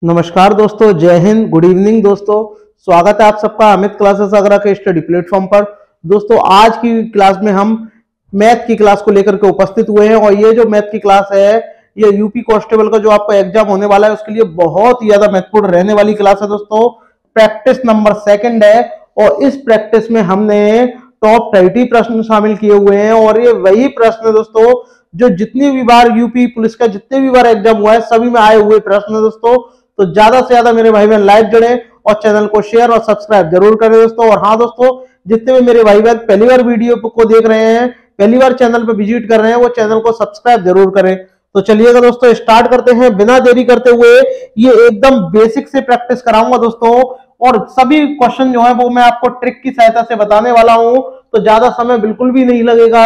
नमस्कार दोस्तों, जय हिंद, गुड इवनिंग दोस्तों। स्वागत है आप सबका अमित क्लासेस आगरा के स्टडी प्लेटफॉर्म पर। दोस्तों आज की क्लास में हम मैथ की क्लास को लेकर के उपस्थित हुए हैं और ये जो मैथ की क्लास है ये यूपी कांस्टेबल का जो आपका एग्जाम होने वाला है उसके लिए बहुत ही ज्यादा महत्वपूर्ण रहने वाली क्लास है दोस्तों। प्रैक्टिस नंबर 2 है और इस प्रैक्टिस में हमने टॉप 30 प्रश्न शामिल किए हुए हैं और ये वही प्रश्न है दोस्तों जो जितनी भी बार यूपी पुलिस का जितने भी बार एग्जाम हुआ है सभी में आए हुए प्रश्न है दोस्तों। तो ज्यादा से ज्यादा मेरे भाई बहन लाइक जुड़े और चैनल को शेयर और सब्सक्राइब जरूर करें दोस्तों। और हाँ दोस्तों, जितने भी मेरे भाई बहन पहली बार वीडियो को देख रहे हैं, पहली बार चैनल पे विजिट कर रहे हैं, वो चैनल को सब्सक्राइब जरूर करें। तो चलिएगा दोस्तों, स्टार्ट करते हैं बिना देरी करते हुए। ये एकदम बेसिक से प्रैक्टिस कराऊंगा दोस्तों और सभी क्वेश्चन जो है वो मैं आपको ट्रिक की सहायता से बताने वाला हूं, तो ज्यादा समय बिल्कुल भी नहीं लगेगा।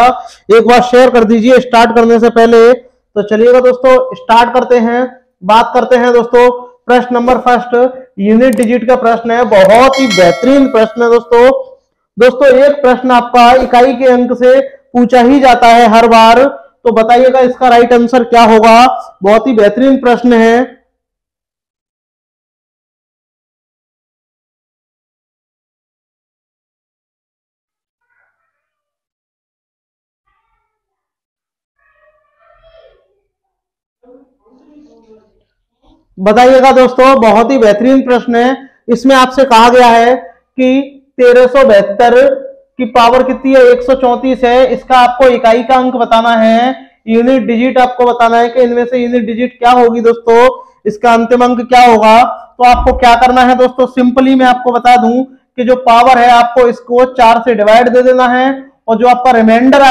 एक बार शेयर कर दीजिए स्टार्ट करने से पहले। तो चलिएगा दोस्तों, स्टार्ट करते हैं। बात करते हैं दोस्तों प्रश्न नंबर 1 यूनिट डिजिट का प्रश्न है। बहुत ही बेहतरीन प्रश्न है दोस्तों। एक प्रश्न आपका इकाई के अंक से पूछा ही जाता है हर बार, तो बताइएगा इसका राइट आंसर क्या होगा। बहुत ही बेहतरीन प्रश्न है। बताइएगा दोस्तों, बहुत ही बेहतरीन प्रश्न है। इसमें आपसे कहा गया है कि 1372 की पावर कितनी है, 134 है। इसका आपको इकाई का अंक बताना है, यूनिट डिजिट आपको बताना है कि इनमें से यूनिट डिजिट क्या होगी दोस्तों, इसका अंतिम अंक क्या होगा। तो आपको क्या करना है दोस्तों, सिंपली मैं आपको बता दूं कि जो पावर है आपको इसको 4 से डिवाइड दे देना है और जो आपका रिमाइंडर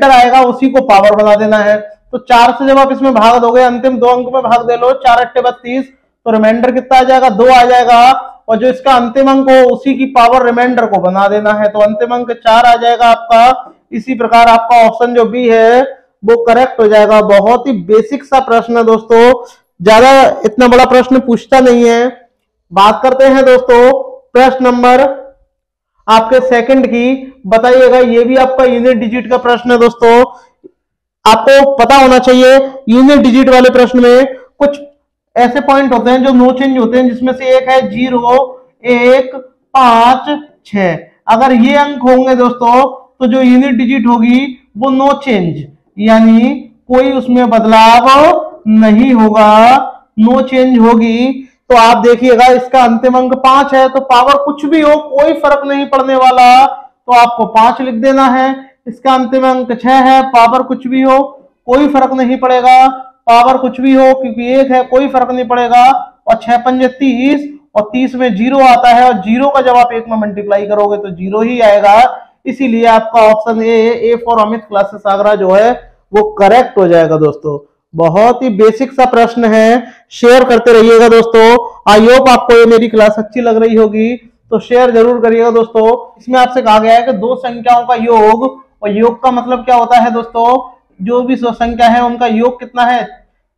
आएगा उसी को पावर बना देना है। तो 4 से जब आप इसमें भाग दोगे, अंतिम 2 अंक में भाग दे लो, 4 8 32, तो रिमाइंडर कितना आ जाएगा, 2 आ जाएगा। और जो इसका अंतिम अंक हो उसी की पावर रिमाइंडर को बना देना है, तो अंतिम अंक 4 आ जाएगा आपका। इसी प्रकार आपका ऑप्शन जो बी है वो करेक्ट हो जाएगा। बहुत ही बेसिक सा प्रश्न है दोस्तों, ज्यादा इतना बड़ा प्रश्न पूछता नहीं है। बात करते हैं दोस्तों प्रश्न नंबर आपके 2 की। बताइएगा, ये भी आपका यूनिट डिजिट का प्रश्न है दोस्तों। आपको पता होना चाहिए यूनिट डिजिट वाले प्रश्न में कुछ ऐसे पॉइंट होते हैं जो नो चेंज होते हैं, जिसमें से एक है 0 1 5 6। अगर ये अंक होंगे दोस्तों तो जो यूनिट डिजिट होगी वो नो चेंज, यानी कोई उसमें बदलाव नहीं होगा, नो चेंज होगी। तो आप देखिएगा इसका अंतिम अंक 5 है, तो पावर कुछ भी हो कोई फर्क नहीं पड़ने वाला, तो आपको 5 लिख देना है। इसका अंतिम अंक 6 है, पावर कुछ भी हो कोई फर्क नहीं पड़ेगा, पावर कुछ भी हो क्योंकि 1 है कोई फर्क नहीं पड़ेगा। और 6 पंजे 30 और 30 में 0 आता है और 0 का जब आप 1 में मल्टीप्लाई करोगे तो 0 ही आएगा। इसीलिए आपका option A for Amit classes Agra जो है वो करेक्ट हो जाएगा दोस्तों। बहुत ही बेसिक सा प्रश्न है, शेयर करते रहिएगा दोस्तों। आई होप आपको ये मेरी क्लास अच्छी लग रही होगी, तो शेयर जरूर करिएगा दोस्तों। इसमें आपसे कहा गया है कि दो संख्याओं का योग, और योग का मतलब क्या होता है दोस्तों, जो भी संख्या है उनका योग कितना है,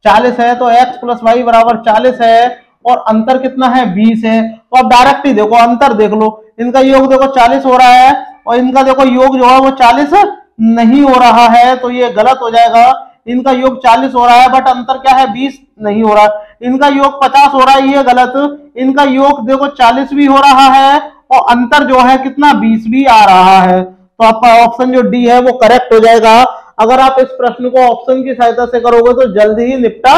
40 है, तो x + y = 40 है और अंतर कितना है, 20 है। तो आप डायरेक्ट ही देखो, अंतर देख लो, इनका योग देखो 40 हो रहा है और इनका देखो योग जो है वो 40 नहीं हो रहा है, तो ये गलत हो जाएगा। इनका योग 40 हो रहा है बट अंतर क्या है, 20 नहीं हो रहा। इनका योग 50 हो रहा है, ये गलत। इनका योग देखो 40 भी हो रहा है और अंतर जो है कितना, 20 भी आ रहा है। तो आपका ऑप्शन जो डी है वो करेक्ट हो जाएगा। अगर आप इस प्रश्न को ऑप्शन की सहायता से करोगे तो जल्दी ही निपटा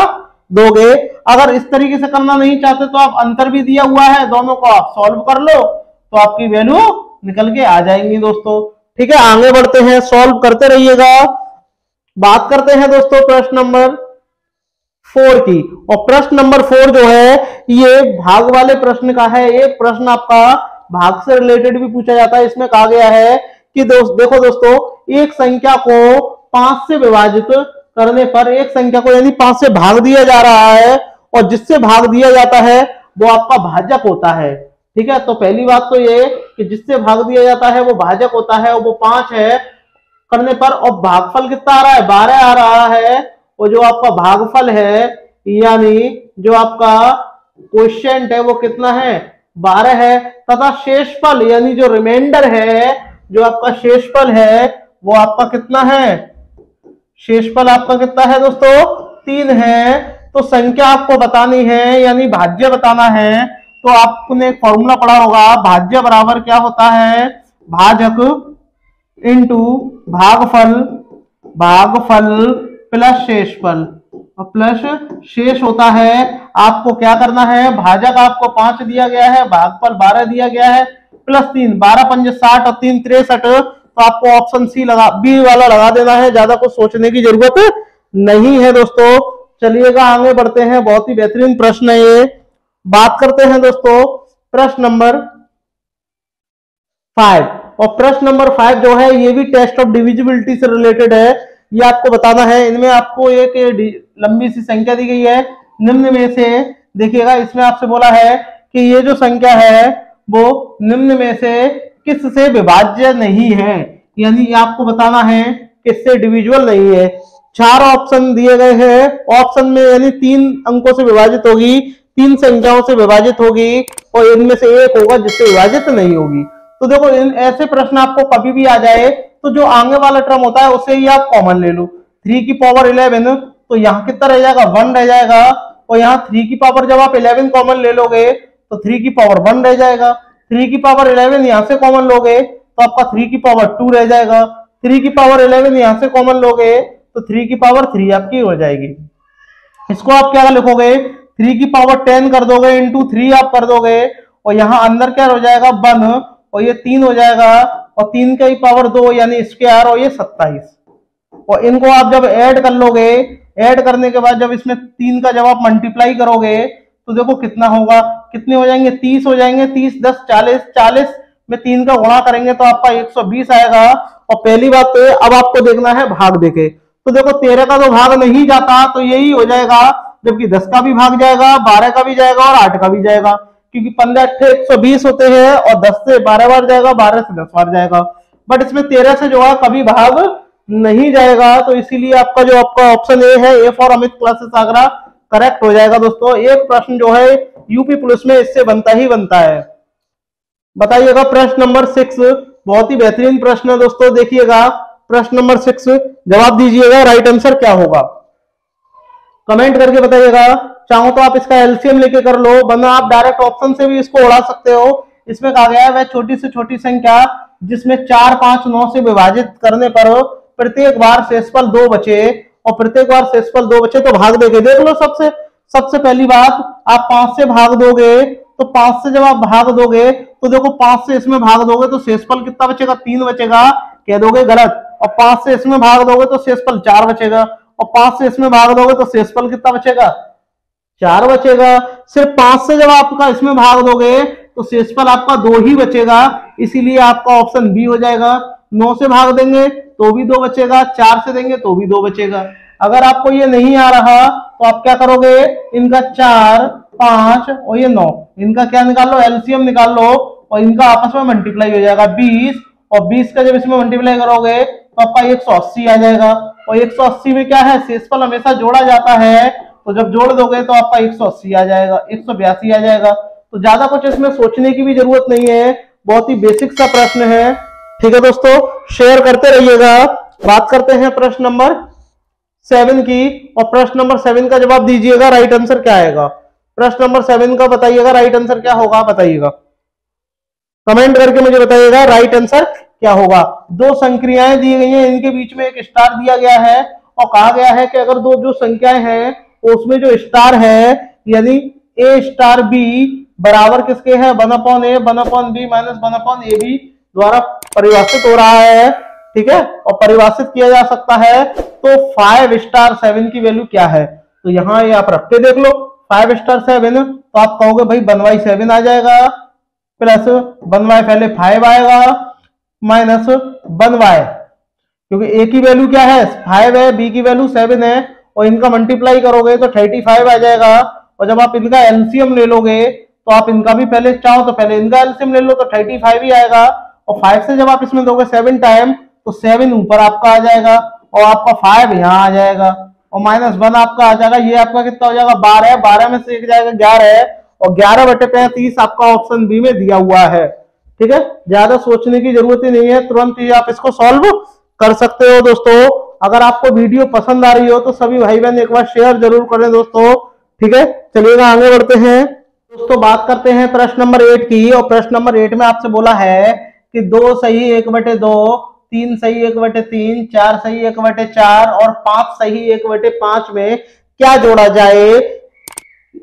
दोगे। अगर इस तरीके से करना नहीं चाहते तो आप अंतर भी दिया हुआ है, दोनों को आप सॉल्व कर लो तो आपकी वैल्यू निकल के आ जाएंगी दोस्तों। ठीक है, आगे बढ़ते हैं, सॉल्व करते रहिएगा। बात करते हैं दोस्तों प्रश्न नंबर 4 की। और प्रश्न नंबर 4 जो है ये भाग वाले प्रश्न का है। एक प्रश्न आपका भाग से रिलेटेड भी पूछा जाता है। इसमें कहा गया है कि देखो दोस्तों, एक संख्या को 5 से विभाजित करने पर, एक संख्या को यानी 5 से भाग दिया जा रहा है और जिससे भाग दिया जाता है वो आपका भाजक होता है। ठीक है, तो पहली बात तो ये कि जिससे भाग दिया जाता है वो भाजक होता है और वो 5 है करने पर, और भागफल कितना आ रहा है, 12 आ रहा है। और जो आपका भागफल है यानी जो आपका क्वोशिएंट है वो कितना है, 12 है। तथा शेषफल यानी जो रिमाइंडर है, जो आपका शेषफल है वो आपका कितना है, शेषफल आपका कितना है दोस्तों, 3 है। तो संख्या आपको बतानी है यानी भाज्य बताना है, तो आपने एक फॉर्मूला पढ़ा होगा, भाज्य बराबर क्या होता है, भाजक इंटू भागफल, भागफल प्लस शेषफल, और प्लस शेष होता है। आपको क्या करना है, भाजक आपको 5 दिया गया है, भागफल 12 दिया गया है, प्लस 3, 12 पंजे 60 और 3 63, तो आपको ऑप्शन सी लगा, बी वाला लगा देना है, ज्यादा कुछ सोचने की जरूरत नहीं है दोस्तों। चलिएगा आगे बढ़ते हैं, बहुत ही बेहतरीन प्रश्न है ये। बात करते हैं दोस्तों प्रश्न नंबर 5, और प्रश्न नंबर 5 जो है ये भी टेस्ट ऑफ डिविजिबिलिटी से रिलेटेड है। ये आपको बताना है, इनमें आपको एक लंबी सी संख्या दी गई है, निम्न में से देखिएगा, इसमें आपसे बोला है कि ये जो संख्या है वो निम्न में से किससे विभाज्य नहीं है, यानी आपको बताना है किससे डिविजिबल नहीं है। 4 ऑप्शन दिए गए हैं, ऑप्शन में यानी 3 अंकों से विभाजित होगी, 3 संख्याओं से विभाजित होगी, और इनमें से एक होगा जिससे विभाजित नहीं होगी। तो देखो ऐसे प्रश्न आपको कभी भी आ जाए तो जो आगे वाला टर्म होता है उसे ही आप कॉमन ले लो। 3 की पावर 11, तो यहाँ कितना रह जाएगा, 1 रह जाएगा, और यहाँ 3 की पावर जब आप 11 कॉमन ले लोगे तो 3 की पावर 1 रह जाएगा, 3 की पावर 11 यहाँ से कॉमन लोगे तो आपका 3 की पावर 2 रह जाएगा, 3 की पावर 11 यहाँ से कॉमन लोगे तो 3 की पावर 3 आपकी हो जाएगी। इसको आप क्या लिखोगे, 3 की पावर 10 कर दोगे, इंटू 3 आप कर दोगे, और यहाँ अंदर क्या हो जाएगा 1, और ये 3 हो जाएगा, और 3 की पावर 2 यानी स्क्वायर, और ये 27। और इनको आप जब ऐड कर लोगे, ऐड करने के बाद जब इसमें 3 का जब आप मल्टीप्लाई करोगे तो देखो कितना होगा, कितने हो जाएंगे, 30 हो जाएंगे, 30 10 40, 40 में 3 का गुणा करेंगे तो आपका 120 आएगा। और पहली बात तो अब आपको देखना है भाग देके, तो देखो 13 का तो भाग नहीं जाता तो यही हो जाएगा, जबकि 10 का भी भाग जाएगा, 12 का भी जाएगा और 8 का भी जाएगा, क्योंकि 15 8 120 होते हैं, और 10 से 12 बार जाएगा, 12 से 10 बार जाएगा, बट इसमें 13 से जो है कभी भाग नहीं जाएगा, तो इसीलिए आपका जो आपका ऑप्शन ए है, A for Amit classes Agra, correct हो जाएगा दोस्तों। एक प्रश्न जो है यूपी पुलिस में इससे बनता ही बनता है। बताइएगा प्रश्न नंबर 6, बहुत ही बेहतरीन प्रश्न है दोस्तों, देखिएगा प्रश्न नंबर 6, जवाब दीजिएगा, राइट आंसर क्या होगा कमेंट करके बताइएगा। चाहो तो आप इसका एलसीएम लेके कर लो, वरना आप डायरेक्ट ऑप्शन से भी इसको उड़ा सकते हो। इसमें कहा गया है वह छोटी से छोटी संख्या जिसमें 4 5 9 से विभाजित करने पर प्रत्येक बार शेषफल 2 बचे, और प्रत्येक बार शेषफल 2 बचे तो भाग देके देख लो। सबसे पहली बात, आप 5 से भाग दोगे, तो 5 से जब आप भाग दोगे तो देखो 5 से इसमें भाग दोगे तो शेषफल कितना बचेगा, 3 बचेगा, कह दोगे गलत। और 5 से इसमें भाग दोगे तो शेषफल 4 बचेगा, और 5 से इसमें भाग दोगे तो शेषफल कितना बचेगा, 4 बचेगा। सिर्फ 5 से जब आपका इसमें भाग दोगे तो शेषफल आपका 2 ही बचेगा, इसीलिए आपका ऑप्शन बी हो जाएगा। 9 से भाग देंगे तो भी 2 बचेगा, 4 से देंगे तो भी 2 बचेगा। अगर आपको ये नहीं आ रहा तो आप क्या करोगे, इनका 4 5 और ये 9, इनका क्या निकाल लो, एलसीएम निकाल लो, और इनका आपस में मल्टीप्लाई हो जाएगा 20, और 20 का जब इसमें मल्टीप्लाई करोगे तो आपका 180 आ जाएगा। और 180 में क्या है, शेषफल हमेशा जोड़ा जाता है, तो जब जोड़ दोगे तो आपका 180 आ जाएगा, 182 आ जाएगा। तो ज्यादा कुछ इसमें सोचने की भी जरूरत नहीं है, बहुत ही बेसिक सा प्रश्न है। ठीक है दोस्तों, शेयर करते रहिएगा। बात करते हैं प्रश्न नंबर 7 की, और प्रश्न नंबर 7 का जवाब दीजिएगा, राइट आंसर क्या आएगा। प्रश्न नंबर 7 का बताइएगा, राइट आंसर क्या होगा, बताइएगा कमेंट करके मुझे बताइएगा राइट आंसर क्या होगा। 2 संक्रियाएं दी गई हैं, इनके बीच में एक स्टार दिया गया है, और कहा गया है कि अगर 2 जो संख्याएं हैं उसमें जो स्टार है यानी ए स्टार बी बराबर किसके है, 1/a 1/b माइनस 1/ab द्वारा परिभाषित हो रहा है। ठीक है, और परिभाषित किया जा सकता है, तो 5 स्टार 7 की वैल्यू क्या है, तो यहाँ ये आप रख के देख लो। 5 स्टार 7 तो आप कहोगे भाई 1/7 आ जाएगा, प्लस 1y पहले 5 आएगा, माइनस 1y, क्योंकि a की वैल्यू क्या है 5 है, b की वैल्यू 7 है, और इनका मल्टीप्लाई करोगे तो 35 आ जाएगा। और जब आप इनका एलसीएम ले लोगे तो आप इनका भी पहले चाहो तो पहले इनका एलसीएम ले लो तो 35 ही आएगा, और 5 से जब आप इसमें दोगे 7 टाइम तो 7 ऊपर आपका आ जाएगा, और आपका 5 यहाँ आ जाएगा, और -1 आपका आ जाएगा। ये आपका कितना हो जाएगा, 12, 12 में से एक जाएगा 11 है, और 11/35 आपका ऑप्शन बी में दिया हुआ है। ठीक है, ज्यादा सोचने की जरूरत ही नहीं है, तुरंत ही आप इसको सॉल्व कर सकते हो दोस्तों। अगर आपको वीडियो पसंद आ रही हो तो सभी भाई बहन एक बार शेयर जरूर करें दोस्तों, ठीक है। चलिएगा आगे बढ़ते हैं दोस्तों, बात करते हैं प्रश्न नंबर 8 की। और प्रश्न नंबर 8 में आपसे बोला है कि 2 सही 1/2, 3 सही 1/3, 4 सही 1/4 और 5 सही 1/5 में क्या जोड़ा जाए,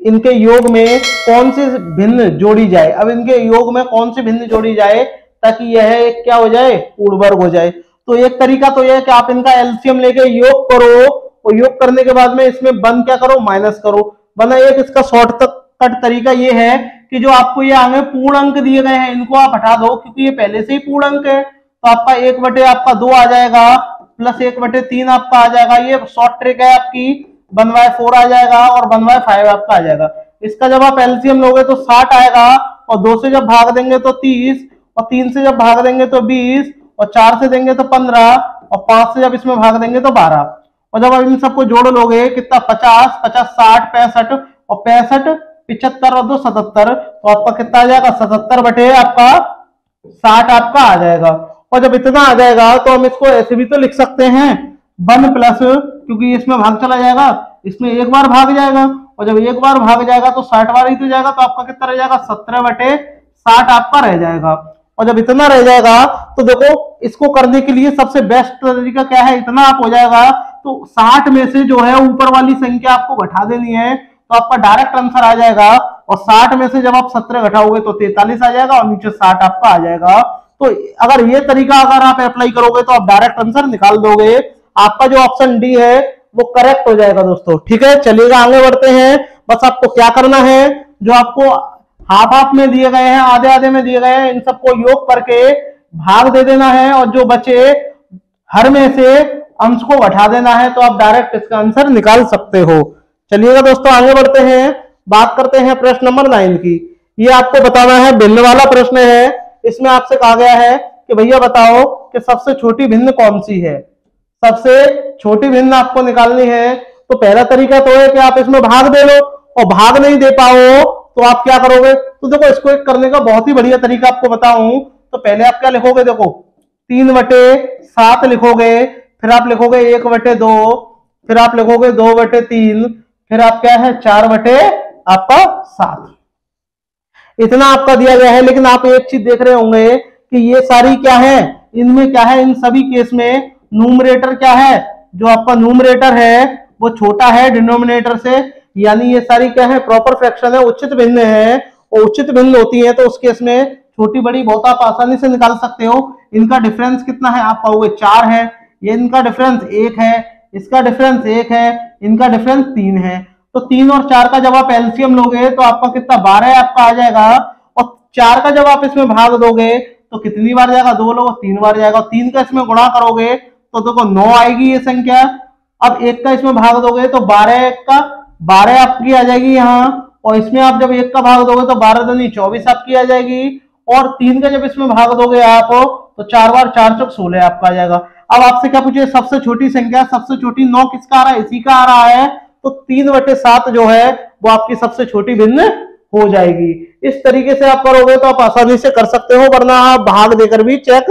इनके योग में कौन सी भिन्न जोड़ी जाए। अब इनके योग में कौन सी भिन्न जोड़ी जाए ताकि यह एक क्या हो जाए, पूर्ण वर्ग हो जाए। तो एक तरीका तो यह है कि आप इनका एलसीएम लेके योग करो, और योग करने के बाद में इसमें वन क्या करो, माइनस करो। वरना एक इसका शॉर्टकट तरीका ये है कि जो आपको ये आगे पूर्ण अंक दिए गए हैं इनको आप हटा दो, क्योंकि ये पहले से ही पूर्ण अंक है। तो आपका 1/2 आ जाएगा, प्लस 1/3 आपका आ जाएगा। ये शॉर्ट ट्रिक है आपकी, 1/4 आ जाएगा और 1/5 आपका आ जाएगा। इसका जब आप एलसीएम लोगे तो 60 आएगा, और 2 से जब भाग देंगे तो 30, और 3 से जब भाग देंगे तो 20, और 4 से देंगे तो 15, और 5 से जब इसमें भाग देंगे तो 12। और जब आप इन सबको जोड़ लोगे कितना, 50, 50, 60, 65, और 65, 75 और 2 77, तो आपका कितना आ जाएगा, 77 आपका 60 आपका आ जाएगा। और जब इतना आ जाएगा तो हम इसको ऐसे भी तो लिख सकते हैं 1 प्लस, क्योंकि इसमें भाग चला जाएगा, इसमें एक बार भाग जाएगा, और जब एक बार भाग जाएगा तो 60 बार ही तो जाएगा, तो आपका कितना रह जाएगा, 17/60 आपका रह जाएगा। और जब इतना रह जाएगा तो देखो इसको करने के लिए सबसे बेस्ट तरीका क्या है, इतना आप हो जाएगा तो 60 में से जो है ऊपर वाली संख्या आपको घटा देनी है, तो आपका डायरेक्ट आंसर आ जाएगा। और 60 में से जब आप 17 घटाओगे तो 43 आ जाएगा, और नीचे 60 आपका आ जाएगा। तो अगर ये तरीका अगर आप अप्लाई करोगे तो आप डायरेक्ट आंसर निकाल दोगे। आपका जो ऑप्शन डी है वो करेक्ट हो जाएगा दोस्तों, ठीक है। चलिएगा आगे बढ़ते हैं। बस आपको क्या करना है, जो आपको हाफ हाफ में दिए गए हैं, आधे आधे में दिए गए हैं, इन सबको योग करके भाग दे देना है, और जो बचे हर में से अंश को घटा देना है, तो आप डायरेक्ट इसका आंसर निकाल सकते हो। चलिएगा दोस्तों आगे बढ़ते हैं, बात करते हैं प्रश्न नंबर 9 की। ये आपको बताना है भिन्न वाला प्रश्न है। इसमें आपसे कहा गया है कि भैया बताओ कि सबसे छोटी भिन्न कौन सी है। सबसे छोटी भिन्न आपको निकालनी है। तो पहला तरीका तो है कि आप इसमें भाग दे लो, और भाग नहीं दे पाओ तो आप क्या करोगे। तो देखो इसको एक करने का बहुत ही बढ़िया तरीका आपको बताऊं। तो पहले आप क्या लिखोगे, देखो 3/7 लिखोगे, फिर आप लिखोगे 1/2, फिर आप लिखोगे 2/3, फिर आप क्या है 4/7। इतना आपका दिया गया है। लेकिन आप एक चीज देख रहे होंगे कि ये सारी क्या है, इनमें क्या है, इन सभी केस में न्यूमरेटर क्या है, जो आपका न्यूमरेटर है वो छोटा है डिनोमिनेटर से, यानी ये सारी क्या है, प्रॉपर फ्रैक्शन है, उचित भिन्न है। और उचित भिन्न होती है तो उस केस में छोटी बड़ी बहुत आप आसानी से निकाल सकते हो। इनका डिफरेंस कितना है, आप पाओगे 4 है, ये इनका डिफरेंस 1 है, इसका डिफरेंस 1 है, इनका डिफरेंस 3 है। तो 3 और 4 का जब आप एलसीएम लोगे तो आपका कितना 12 आपका आ जाएगा। और 4 का जब आप इसमें भाग दोगे तो कितनी बार जाएगा, 2 लोग 3 बार जाएगा। 3 का इसमें गुणा करोगे तो देखो 9 आएगी ये संख्या। अब 1 का इसमें भाग दोगे तो 12 का 12 आपकी आ जाएगी यहाँ, और इसमें आप जब 1 का भाग दोगे तो 12 दूनी 24 आपकी आ जाएगी। और 3 का जब इसमें भाग दोगे आप तो 4 बार 4 चौक 16 आपका आ जाएगा। अब आपसे क्या पूछे, सबसे छोटी संख्या, सबसे छोटी 9 किसका आ रहा है, इसी का आ रहा है। तो 3/7 जो है वो आपकी सबसे छोटी भिन्न हो जाएगी। इस तरीके से आप करोगे तो आप आसानी से कर सकते हो, वरना आप भाग देकर भी चेक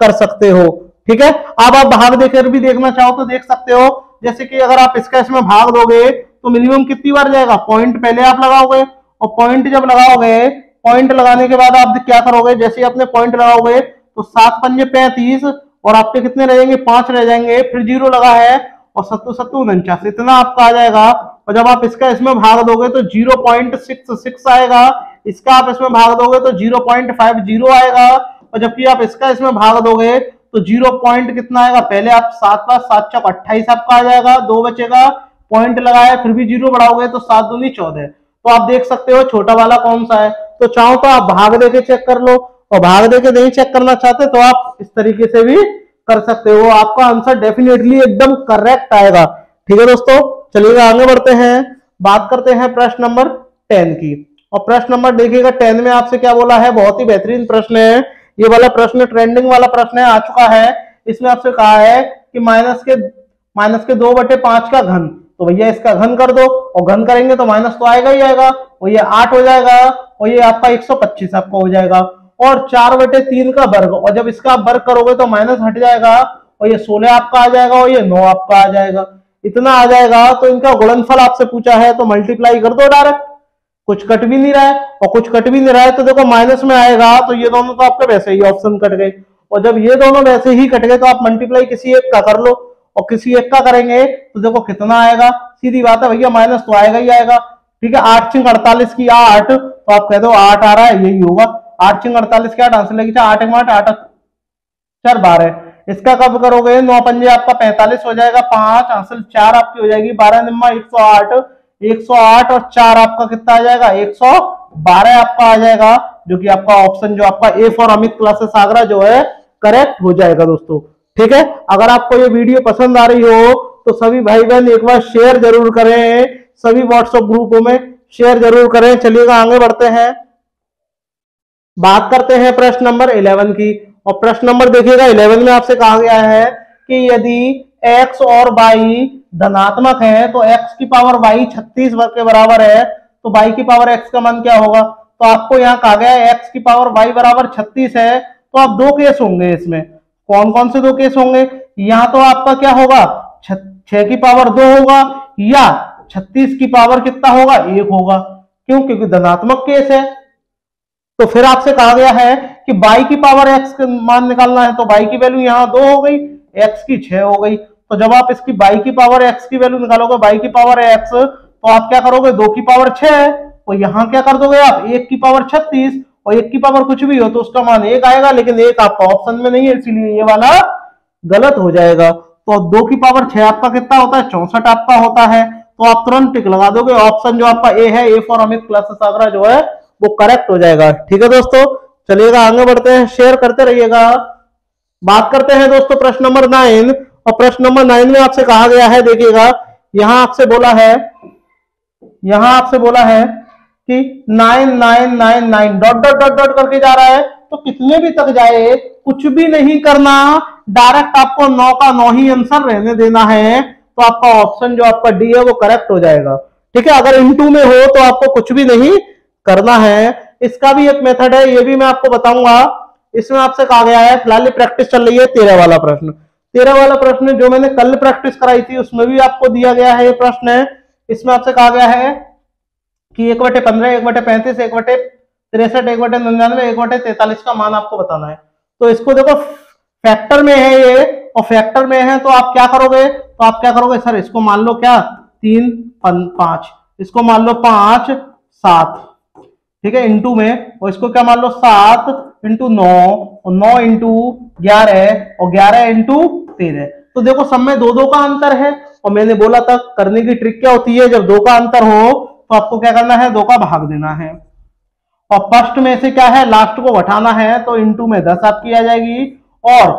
कर सकते हो, ठीक है। अब आप भाग देकर भी देखना चाहो तो देख सकते हो। जैसे कि अगर आप इसका इसमें भाग दोगे तो मिनिमम कितनी बार जाएगा, पॉइंट पहले आप लगाओगे, और पॉइंट जब लगाओगे, पॉइंट लगाने के बाद आप क्या करोगे, जैसे अपने पॉइंट लगाओगे तो 7 पंजे 35, और आपके कितने रह जाएंगे, 5 रह जाएंगे, फिर 0 लगा है, और 7 49, इतना आपका आ जाएगा। और जब आप इसका इसमें भाग दोगे तो 0.66 आएगा, इसका आप इसमें भाग दोगे तो 0.50 आएगा, और जबकि आप इसका इसमें भाग दोगे तो 0 पॉइंट कितना आएगा, पहले आप 7 बार 7 चौक 28 आपका आ जाएगा, 2 बचेगा, पॉइंट लगाया, फिर भी 0 बढ़ाओगे तो 7 दूनी 14। तो आप देख सकते हो छोटा वाला कौन सा है। तो चाहो तो आप भाग देके चेक कर लो, और भाग देके नहीं चेक करना चाहते तो आप इस तरीके से भी कर सकते हो। आपका आंसर डेफिनेटली एकदम करेक्ट आएगा, ठीक है दोस्तों। चलिए आगे बढ़ते हैं, बात करते हैं प्रश्न नंबर 10 की। और प्रश्न नंबर देखिएगा 10 में आपसे क्या बोला है, बहुत ही बेहतरीन प्रश्न है। ये वाला प्रश्न ट्रेंडिंग वाला प्रश्न है, आ चुका है। इसमें आपसे कहा है कि माइनस के 2/5 का घन। तो भैया इसका घन कर दो, और घन करेंगे तो माइनस तो आएगा ही आएगा, और ये 8 हो जाएगा, और ये आपका 125 आपका हो जाएगा। और 4/3 का वर्ग, और जब इसका वर्ग करोगे तो माइनस हट जाएगा, और ये 16 आपका आ जाएगा और ये 9 आपका आ जाएगा। इतना आ जाएगा तो इनका गुणनफल आपसे पूछा है तो मल्टीप्लाई कर दो डायरेक्ट, कुछ कट भी नहीं रहा है और कुछ कट भी नहीं रहा है तो देखो माइनस में आएगा तो ये दोनों तो आपके वैसे ही ऑप्शन कट गए, और जब ये दोनों वैसे ही कट गए तो आप मल्टीप्लाई किसी एक का कर लो, और किसी एक का करेंगे तो देखो कितना आएगा, सीधी बात है भैया माइनस तो आएगा ही आएगा। ठीक है, 8 छिंग 48 की 8, तो आप कह दो 8 आ रहा है, यही होगा। 8 छिंग 48 क्या आंसर लगेगा, 8 8 4 12। इसका कब करोगे, 9 पंजे आपका 45 हो जाएगा, 5 आंसर 4 आपकी हो जाएगी, 12 निम्मा 108, 108 और 4 आपका कितना आ जाएगा, 112 आपका आ जाएगा, जो कि आपका ऑप्शन जो आपका A for Amit classes Agra जो है करेक्ट हो जाएगा दोस्तों। ठीक है, अगर आपको ये वीडियो पसंद आ रही हो तो सभी भाई बहन एक बार शेयर जरूर करें, सभी व्हाट्सएप ग्रुपों में शेयर जरूर करें। चलिएगा आगे बढ़ते हैं, बात करते हैं प्रश्न नंबर 11 की। और प्रश्न नंबर देखिएगा 11 में आपसे कहा गया है कि यदि x और y धनात्मक है तो x की पावर y 36 के बराबर है तो y की पावर x का मान क्या होगा। तो आपको यहाँ कहा गया है x की पावर y बराबर 36 है, तो आप दो केस होंगे इसमें। कौन कौन से दो केस होंगे, यहाँ तो आपका क्या होगा 6 की पावर 2 होगा, या 36 की पावर कितना होगा 1 होगा। क्यों, क्योंकि धनात्मक केस है। तो फिर आपसे कहा गया है कि y की पावर x का मान निकालना है, तो y की वैल्यू यहाँ 2 हो गई, x की 6 हो गई। तो जब आप इसकी y की पावर x की वैल्यू निकालोगे, y की पावर x, तो आप क्या करोगे 2 की पावर 6 है, तो यहाँ क्या कर दोगे आप 1 की पावर 36, और 1 की पावर कुछ भी हो तो उसका मान 1 आएगा, लेकिन 1 आपका ऑप्शन में नहीं है, इसीलिए ये वाला गलत हो जाएगा। तो 2 की पावर 6 आपका कितना होता है, 64 आपका होता है। तो आप तुरंत टिक लगा दोगे, ऑप्शन जो आपका ए है, A for Amit classes Agra जो है वो करेक्ट हो जाएगा। ठीक है दोस्तों, चलिएगा आगे बढ़ते हैं, शेयर करते रहिएगा। बात करते हैं दोस्तों प्रश्न नंबर 9, और प्रश्न नंबर 9 में आपसे कहा गया है, देखिएगा यहां आपसे बोला है कि 9999 डॉट डॉट डॉट डॉट करके जा रहा है, तो कितने भी तक जाए कुछ भी नहीं करना, डायरेक्ट आपको 9 का 9 ही आंसर रहने देना है, तो आपका ऑप्शन जो आपका डी है वो करेक्ट हो जाएगा। ठीक है, अगर इनटू में हो तो आपको कुछ भी नहीं करना है। इसका भी एक मेथड है, ये भी मैं आपको बताऊंगा। इसमें आपसे कहा गया है, फिलहाल प्रैक्टिस चल रही है 13 वाला प्रश्न। 13 वाला प्रश्न जो मैंने कल प्रैक्टिस कराई थी उसमें भी आपको दिया गया है ये प्रश्न है। इसमें आपसे कहा गया है कि 1/15, 1/35, 1/63, 1/99, 1/43 का मान आपको बताना है। तो इसको देखो फैक्टर में है ये, और फैक्टर में है तो आप क्या करोगे, सर इसको मान लो क्या 3 5, इसको मान लो 5 7, ठीक है, इंटू में, और इसको क्या मान लो 7 इंटू 9, और 9 इंटू 11, और 11 इंटू 13। तो देखो सब में 2 का अंतर है, और मैंने बोला था करने की ट्रिक क्या होती है, जब 2 का अंतर हो तो आपको क्या करना है, 2 का भाग देना है, और फर्स्ट में से क्या है लास्ट को घटाना है, तो इंटू में 10 आपकी आ जाएगी, और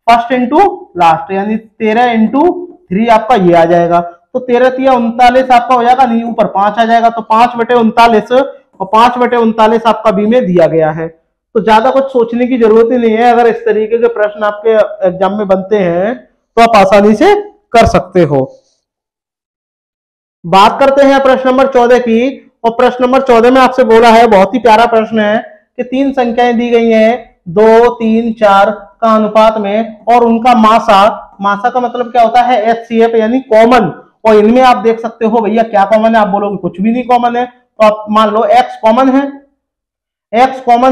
फर्स्ट इंटू लास्ट यानी 13 इंटू 3 आपका ये आ जाएगा। तो 13 या 39 आपका हो जाएगा, नहीं ऊपर 5 आ जाएगा, तो 5/39, और 5/39 आपका बी में दिया गया है। तो ज्यादा कुछ सोचने की जरूरत ही नहीं है, अगर इस तरीके के प्रश्न आपके एग्जाम में बनते हैं तो आप आसानी से कर सकते हो। बात करते हैं प्रश्न नंबर 14 की, और प्रश्न नंबर 14 में आपसे बोला है, बहुत ही प्यारा प्रश्न है कि 3 संख्याएं दी गई हैं 2 3 4 का अनुपात में, और उनका मासा का मतलब क्या होता है HCF यानी कॉमन, और इनमें आप देख सकते हो भैया क्या कॉमन है, आप बोलोगे कुछ भी नहीं कॉमन है, तो आप मान लो x कॉमन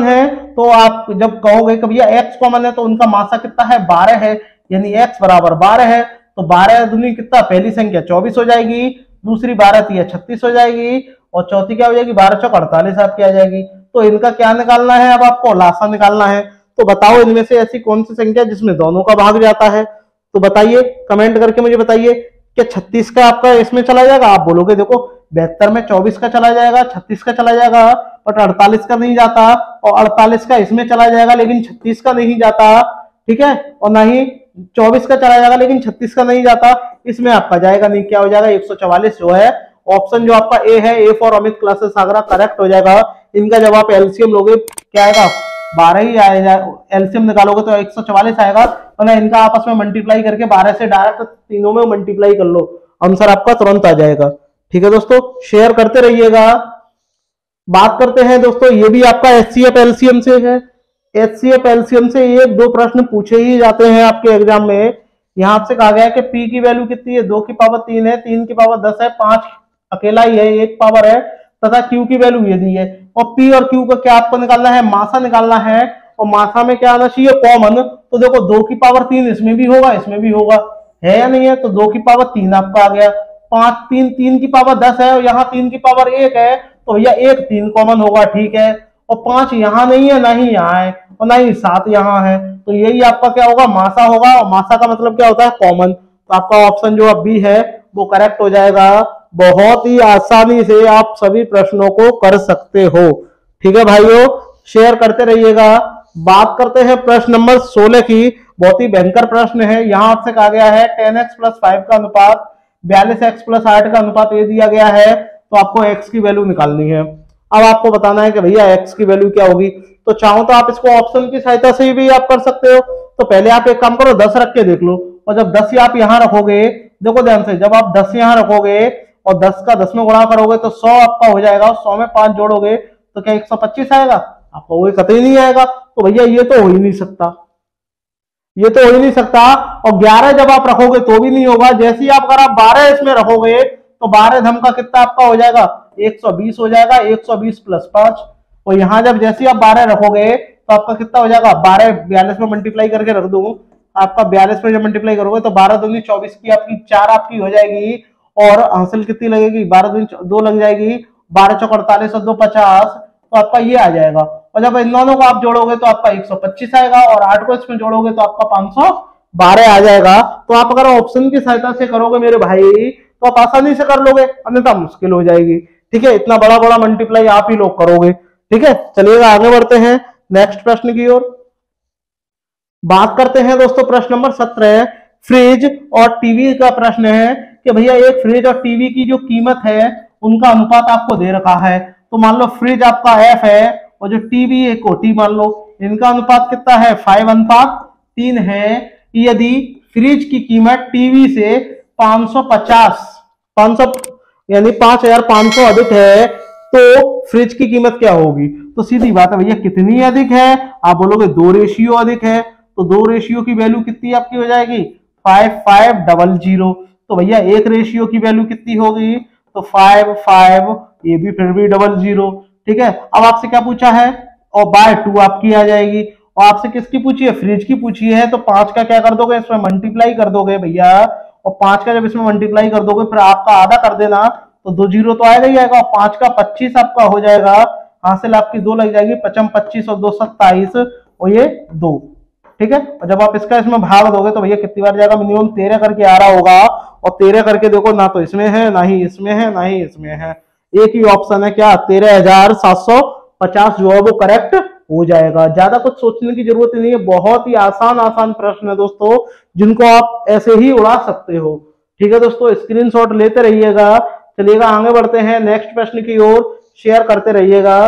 है, तो आप जब कहोगे कि भैया x कॉमन है तो उनका मासा कितना है 12 है, यानी x बराबर 12 है, तो 12 दूनी कितना, पहली संख्या 24 हो जाएगी, दूसरी 12 3 36 हो जाएगी, और चौथी क्या हो जाएगी 12 चौक 48 आपकी आ जाएगी। तो इनका क्या निकालना है, अब आपको लासा निकालना है। तो बताओ इनमें से ऐसी कौन सी संख्या जिसमें दोनों का भाग जाता है, तो बताइए, कमेंट करके मुझे बताइए। क्या 36 का आपका इसमें चला जाएगा, आप बोलोगे देखो 72 में 24 का चला जाएगा, 36 का चला जाएगा, बट 48 का नहीं जाता, और 48 का इसमें चला जाएगा लेकिन 36 का नहीं जाता, ठीक है, और ना ही 24 का चला जाएगा लेकिन 36 का नहीं जाता, इसमें आपका जाएगा नहीं, क्या हो जाएगा 144 जो है ऑप्शन जो आपका ए है, A for Amit classes Agra correct हो जाएगा। इनका जब आप एलसीएम लोगे क्या आएगा 12 ही आएगा, एलसीएम निकालोगे तो 144 आएगा, और ना इनका आपस में मल्टीप्लाई करके 12 से डायरेक्ट तीनों में मल्टीप्लाई कर लो, आंसर आपका तुरंत आ जाएगा। ठीक है दोस्तों, शेयर करते रहिएगा। बात करते हैं दोस्तों, ये भी आपका HCF LCM से है। HCF LCM से 1-2 प्रश्न पूछे ही जाते हैं आपके एग्जाम में यहाँ आपसे कहा गया है कि p की वैल्यू कितनी है, 2 की पावर 3 है, 3 की पावर 10 है, 5 अकेला ही है, एक पावर है, तथा q की वैल्यू ये दी है। और p और q का क्या आपको निकालना है, मासा निकालना है। और मासा में क्या आना चाहिए, कॉमन। तो देखो 2 की पावर 3 इसमें भी होगा, इसमें भी होगा, है या नहीं है, तो 2 की पावर 3 आपका आ गया। 5 3 की पावर 10 है और यहाँ 3 की पावर 1 है, तो भैया 1 3 कॉमन होगा, ठीक है। और 5 यहाँ नहीं है, ना ही यहाँ है, और ना ही 7 यहाँ है, तो यही आपका क्या होगा, मासा होगा। और मासा का मतलब क्या होता है, कॉमन। तो आपका ऑप्शन जो अब बी है वो करेक्ट हो जाएगा। बहुत ही आसानी से आप सभी प्रश्नों को कर सकते हो, ठीक है भाइयों, शेयर करते रहिएगा। बात करते हैं प्रश्न नंबर 16 की। बहुत ही भयंकर प्रश्न है। यहां आपसे कहा गया है 10x + 5 का अनुपात 42x + 8 का अनुपात ये दिया गया है, तो आपको x की वैल्यू निकालनी है। अब आपको बताना है कि भैया x की वैल्यू क्या होगी। तो चाहो तो आप इसको ऑप्शन की सहायता से भी आप कर सकते हो। तो पहले आप एक काम करो, 10 रख के देख लो, और जब 10 आप यहां रखोगे, देखो ध्यान से, जब आप 10 यहां रखोगे और 10 का 10 में गुणा करोगे तो 100 आपका हो जाएगा, 100 में 5 जोड़ोगे तो क्या 125 आएगा, आपका वो कतई नहीं आएगा। तो भैया ये तो हो ही नहीं सकता, ये तो हो ही नहीं सकता। और 11 जब आप रखोगे तो भी नहीं होगा। जैसे ही आप अगर आप 12 इसमें रखोगे तो 12 धम का कितना आपका हो जाएगा, 120 हो जाएगा, 120 + 5। और यहां जब जैसे ही आप 12 रखोगे तो आपका कितना हो जाएगा, 12 42 में मल्टीप्लाई करके रख दूं, आपका 42 में जब मल्टीप्लाई करोगे तो 12 दूनी 24 की आपकी 4 आपकी हो जाएगी। और हासिल कितनी लगेगी, 12 दूनी 2 लग जाएगी, 12 चौक 48 और 2 50, तो आपका ये आ जाएगा। और जब इन दोनों को आप जोड़ोगे तो आपका 125 आएगा, और 8 को इसमें जोड़ोगे तो आपका 512 आ जाएगा। तो आप अगर ऑप्शन की सहायता से करोगे मेरे भाई तो आप आसानी से कर लोगे, अन्यथा मुश्किल हो जाएगी, ठीक है। इतना बड़ा बड़ा मल्टीप्लाई आप ही लोग करोगे, ठीक है। चलिएगा आगे बढ़ते हैं नेक्स्ट प्रश्न की ओर। बात करते हैं दोस्तों प्रश्न नंबर 17, फ्रिज और टीवी का प्रश्न है कि भैया एक फ्रिज और टीवी की जो कीमत है उनका अनुपात आपको दे रखा है। तो मान लो फ्रिज आपका F है और जो टीवी एक कोटी मान लो, इनका अनुपात कितना है, 5:3 है। यदि फ्रिज की कीमत टीवी से 500 यानी 5,500 अधिक है तो फ्रिज की कीमत क्या होगी। तो सीधी बात है भैया, कितनी अधिक है, आप बोलोगे 2 रेशियो अधिक है, तो 2 रेशियो की वैल्यू कितनी आपकी हो जाएगी, 5500। तो भैया 1 रेशियो की वैल्यू कितनी होगी, तो 55, ये भी फिर भी 00, ठीक है। अब आपसे क्या पूछा है, और बाय 2 आपकी आ जाएगी। और आपसे किसकी पूछी है, फ्रिज की पूछी है, तो 5 का क्या कर दोगे, इसमें मल्टीप्लाई कर दोगे भैया। और 5 का जब इसमें मल्टीप्लाई कर दोगे फिर आपका आधा कर देना, तो 2 0 तो आएगा ही आएगा। और 5 का 25 आपका हो जाएगा, हासिल आपकी 2 लग जाएगी, 55 25 और 2 27, और ये 2, ठीक है। और जब आप इसका इसमें भाग दोगे तो भैया कितनी बार जाएगा, मिनिमम 13 करके आ रहा होगा। और 13 करके देखो, ना तो इसमें है, ना ही इसमें है, ना ही इसमें है, एक ही ऑप्शन है क्या, 13,750 जो है वो करेक्ट हो जाएगा। ज्यादा कुछ सोचने की जरूरत नहीं है, बहुत ही आसान आसान प्रश्न है दोस्तों, जिनको आप ऐसे ही उड़ा सकते हो, ठीक है दोस्तों। स्क्रीनशॉट लेते रहिएगा। चलिएगा आगे बढ़ते हैं नेक्स्ट प्रश्न की ओर, शेयर करते रहिएगा।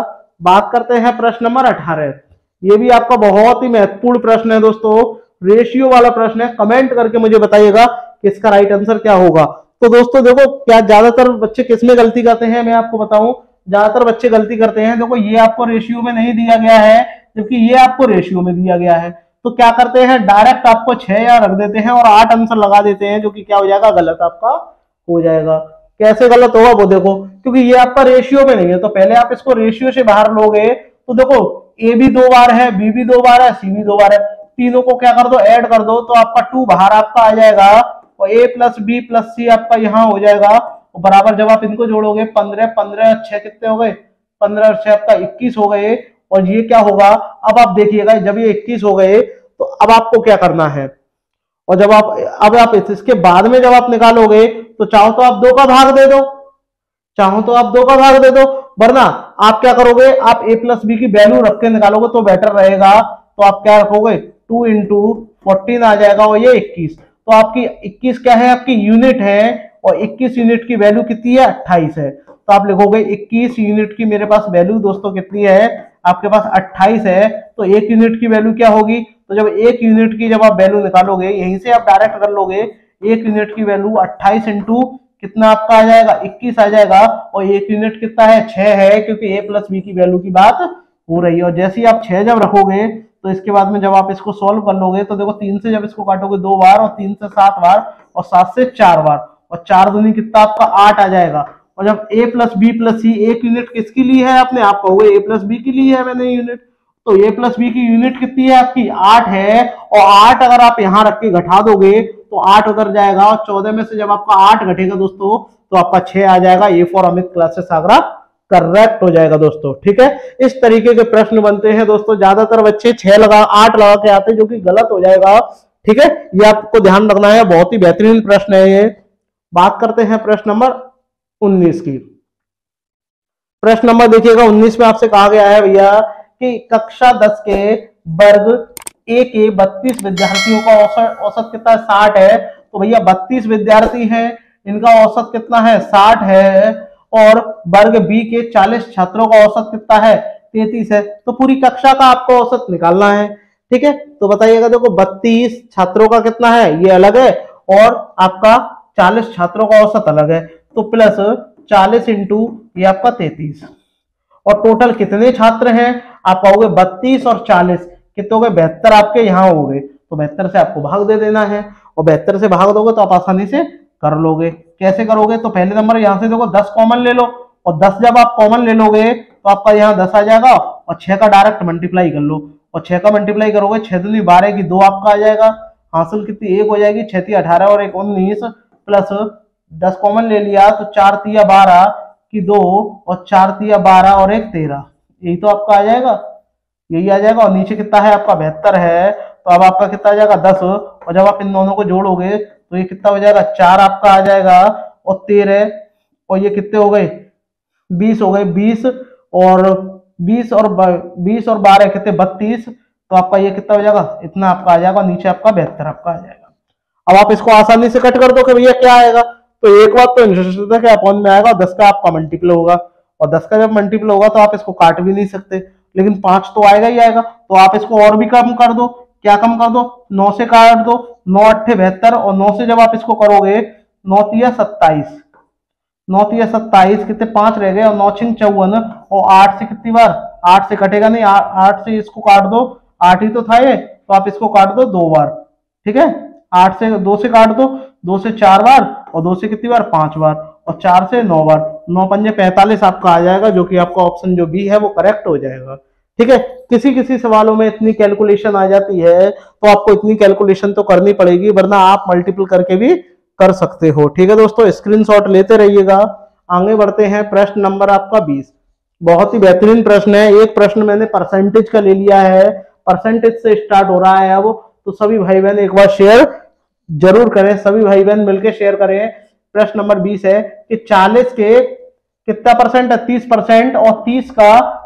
बात करते हैं प्रश्न नंबर 18। ये भी आपका बहुत ही महत्वपूर्ण प्रश्न है दोस्तों, रेशियो वाला प्रश्न है। कमेंट करके मुझे बताइएगा कि इसका राइट आंसर क्या होगा। तो दोस्तों देखो, क्या ज्यादातर बच्चे किसमें गलती करते हैं, मैं आपको बताऊं, ज्यादातर बच्चे गलती करते हैं, देखो ये आपको रेशियो में नहीं दिया गया है, जबकि ये आपको रेशियो में दिया गया है। तो क्या करते हैं, डायरेक्ट आपको 6 या रख देते हैं और 8 आंसर लगा देते हैं, जो कि क्या हो जाएगा, गलत आपका हो जाएगा। कैसे गलत होगा वो देखो, क्योंकि ये आपका रेशियो में नहीं है। तो पहले आप इसको रेशियो से बाहर लोगे, तो देखो ए भी 2 बार है, बी भी 2 बार है, सी भी 2 बार है, तीनों को क्या कर दो, ऐड कर दो, तो आपका 2 बाहर आपका आ जाएगा, और ए प्लस बी प्लस सी आपका यहाँ हो जाएगा। और बराबर जब आप इनको जोड़ोगे 15 15 6 कितने हो गए, 15 और 6 आपका 21 हो गए। और ये क्या होगा, अब आप देखिएगा, जब ये 21 हो गए तो अब आपको क्या करना है, और जब आप इसके बाद में जब आप निकालोगे तो चाहो तो आप 2 का भाग दे दो, चाहो तो आप 2 का भाग दे दो, वरना आप क्या करोगे, आप a प्लस बी की वैल्यू रख के निकालोगे तो बेटर रहेगा। तो आप क्या रखोगे, 2 × 14 आ जाएगा, और ये 21। तो आपकी 21 क्या है, आपकी यूनिट है, और 21 यूनिट की वैल्यू कितनी है, 28 है। तो आप लिखोगे 21 यूनिट की मेरे पास वैल्यू दोस्तों कितनी है, आपके पास 28 है। तो 1 यूनिट की वैल्यू क्या होगी, तो जब 1 यूनिट की जब आप वैल्यू निकालोगे, यहीं से आप डायरेक्ट कर लोगे, 1 यूनिट की वैल्यू 28 इंटू कितना आपका आ जाएगा, 21 आ जाएगा। और 1 यूनिट कितना है, 6 है, क्योंकि a प्लस बी की वैल्यू की बात हो रही है। और जैसे ही आप 6 जब रखोगे तो इसके बाद में जब आप इसको सॉल्व कर लोगे तो देखो 3 से जब इसको काटोगे 2 बार, और 3 से 7 बार, और 7 से 4 बार, और 4 दूनी कितना आपका 8 आ जाएगा। और जब a प्लस बी प्लस सी, एक यूनिट किसके लिए है आपने, आप कहोगे a प्लस बी के लिए है मैंने यूनिट, तो a प्लस बी की यूनिट कितनी है आपकी 8 है, और 8 अगर आप यहां रख के घटा दोगे तो 8 उधर जाएगा, और 14 में से जब आपका 8 घटेगा दोस्तों तो आपका 6 आ जाएगा। A for Amit classes Agra correct हो जाएगा दोस्तों। ठीक है, इस तरीके के प्रश्न बनते हैं दोस्तों, ज्यादातर बच्चे 8 लगा के आते हैं, जो कि गलत हो जाएगा। ठीक है, ये आपको ध्यान रखना है, बहुत ही बेहतरीन प्रश्न है ये। बात करते हैं प्रश्न नंबर 19 की। प्रश्न नंबर देखिएगा 19 में आपसे कहा गया है भैया कि कक्षा 10 के वर्ग ए के 32 विद्यार्थियों का औसत कितना है, 60 है। तो भैया 32 विद्यार्थी हैं, इनका औसत कितना है, 60 है, और वर्ग बी के 40 छात्रों का औसत कितना है, 33 है। तो पूरी कक्षा का आपको औसत निकालना है। ठीक है, तो बताइएगा, देखो 32 छात्रों का कितना है, ये अलग है, और आपका 40 छात्रों का औसत अलग है, तो प्लस 40 इंटू ये आपका 33, और टोटल कितने छात्र हैं, आप कहोगे 32 और 40 कितने हो गए, 72 आपके यहाँ हो गए। तो 72 से आपको भाग दे देना है, और 72 से भाग दोगे तो आप आसानी से कर लोगे। कैसे करोगे, तो पहले नंबर यहाँ से देखो 10 कॉमन ले लो, और 10 जब आप कॉमन ले लोगे तो आपका यहाँ 10 आ जाएगा, और 6 का डायरेक्ट मल्टीप्लाई कर लो, और 6 का मल्टीप्लाई करोगे 6 दूनी 12 की 2 आपका आ जाएगा, हासिल कितनी 1 हो जाएगी, 6 3 18 और 1 19, प्लस 10 कॉमन ले लिया तो 4 3 12 की 2, और 4 3 12 और 1 13, यही तो आपका आ जाएगा, यही आ जाएगा। और नीचे कितना है आपका 72 है, तो अब आपका कितना आ जाएगा 10, और जब आप इन दोनों को जोड़ोगे तो ये कितना हो जाएगा 4 आपका आ जाएगा, और 13, और ये कितने हो गए 20 हो गए, 20 और 20 और 12 कितने 32, तो आपका ये कितना हो जाएगा, इतना आपका आ जाएगा, नीचे आपका 72 आपका आ जाएगा। अब आप इसको आसानी से कट कर दो कि भैया क्या आएगा, तो एक बात तो निश्चित है कि अपॉन में आएगा, 10 का आपका मल्टीपल होगा, और 10 का जब मल्टीपल होगा तो आप इसको काट भी नहीं सकते, लेकिन 5 तो आएगा ही आएगा। तो आप इसको और भी कम कर दो, क्या कम कर दो, 9 से काट दो, 9 8 72, और 9 से जब आप इसको करोगे 9 3 27, 9 3 27 कितने 5 रह गए, और 9 6 54, और 8 से कितनी बार, 8 से कटेगा नहीं, 8 से इसको काट दो, 8 ही तो था ये, तो आप इसको काट दो 2 बार। ठीक है, 8 से 2 से काट दो, 2 से 4 बार, और 2 से कितनी बार 5 बार, और 4 से 9 बार, 9 पंजे 45 आपका आ जाएगा, जो कि आपका ऑप्शन जो बी है वो करेक्ट हो जाएगा। ठीक है, किसी किसी सवालों में इतनी कैलकुलेशन आ जाती है तो आपको इतनी कैलकुलेशन तो करनी पड़ेगी, वरना आप मल्टीपल करके भी कर सकते हो। ठीक है दोस्तों, स्क्रीनशॉट लेते रहिएगा। आगे बढ़ते हैं, प्रश्न नंबर आपका 20, बहुत ही बेहतरीन प्रश्न है। एक प्रश्न मैंने परसेंटेज का ले लिया है, परसेंटेज से स्टार्ट हो रहा है अब, तो सभी भाई बहन एक बार शेयर जरूर करें, सभी भाई बहन मिलकर शेयर करें। प्रश्न नंबर 20 है कि 40 के कितना परसेंट है, 30%, और 30 का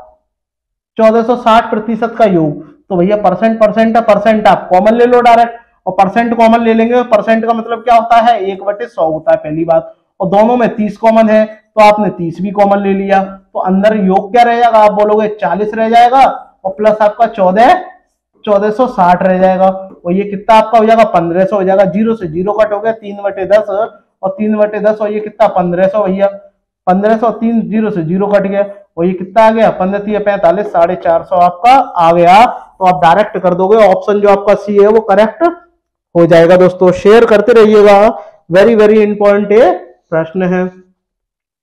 1460% का योग। तो भैया परसेंट परसेंट है, परसेंट आप कॉमन ले लो डायरेक्ट, और परसेंट कॉमन ले लेंगे, परसेंट का मतलब क्या होता है 1/100 होता है पहली बात, और दोनों में 30 कॉमन है तो आपने 30 भी कॉमन ले लिया, तो अंदर योग क्या रह जाएगा, आप बोलोगे 40 रह जाएगा, और प्लस आपका 1460 रह जाएगा, और ये कितना आपका हो जाएगा 1500 हो जाएगा। 0 से 0 कट हो गया, 3/10, और 3/10, और ये कितना 1500 भैया, 1500, 3 0 से 0 कट गया, और ये कितना आ गया 15 3 45, 450 आपका आ गया। तो आप डायरेक्ट कर दोगे, ऑप्शन जो आपका सी है वो करेक्ट हो जाएगा। दोस्तों शेयर करते रहिएगा, वेरी वेरी इंपॉर्टेंट ये प्रश्न है।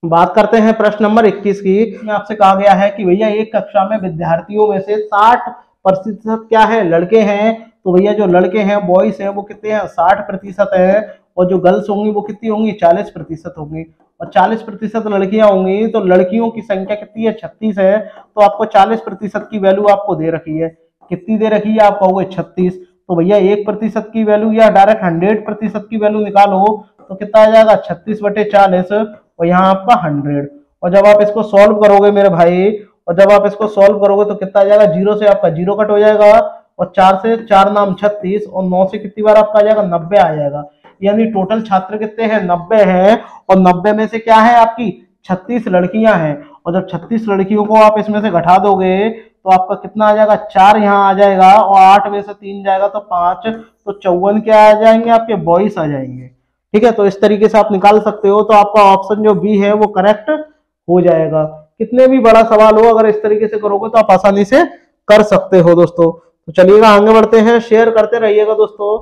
बात करते हैं प्रश्न नंबर 21 की। इसमें आपसे कहा गया है कि भैया एक कक्षा में विद्यार्थियों में से 60% क्या है, लड़के हैं। तो भैया जो लड़के हैं बॉयज हैं वो कितने हैं, 60% है, और जो गर्ल्स होंगी वो कितनी होंगी, 40% होंगी, और 40% लड़कियां होंगी। तो लड़कियों की संख्या कितनी है, 36 है। तो आपको 40% की वैल्यू आपको दे रखी है, कितनी दे रखी है, आप कहोगे 36। तो भैया 1% की वैल्यू या डायरेक्ट 100% की वैल्यू निकालो, तो कितना आ जाएगा 36/40, और यहाँ आपका 100। और जब आप इसको सॉल्व करोगे मेरे भाई, और जब आप इसको सॉल्व करोगे तो कितना आ जाएगा, 0 से आपका 0 कट हो जाएगा, और 4 से 4 नाम 36, और 9 से कितनी बार आपका आ जाएगा 90 आ जाएगा। यानी टोटल छात्र कितने हैं, 90 हैं, और 90 में से क्या है आपकी 36 लड़कियां हैं, और जब 36 लड़कियों को आप इसमें से घटा दोगे तो आपका कितना आ जाएगा, 4 यहाँ आ जाएगा, और 8 में से 3 जाएगा तो 5, तो 54 क्या आ जाएंगे आपके, बॉयज आ जाएंगे। ठीक है, तो इस तरीके से आप निकाल सकते हो, तो आपका ऑप्शन जो बी है वो करेक्ट हो जाएगा। कितने भी बड़ा सवाल हो, अगर इस तरीके से करोगे तो आप आसानी से कर सकते हो दोस्तों। तो चलिएगा आगे बढ़ते हैं, शेयर करते रहिएगा दोस्तों।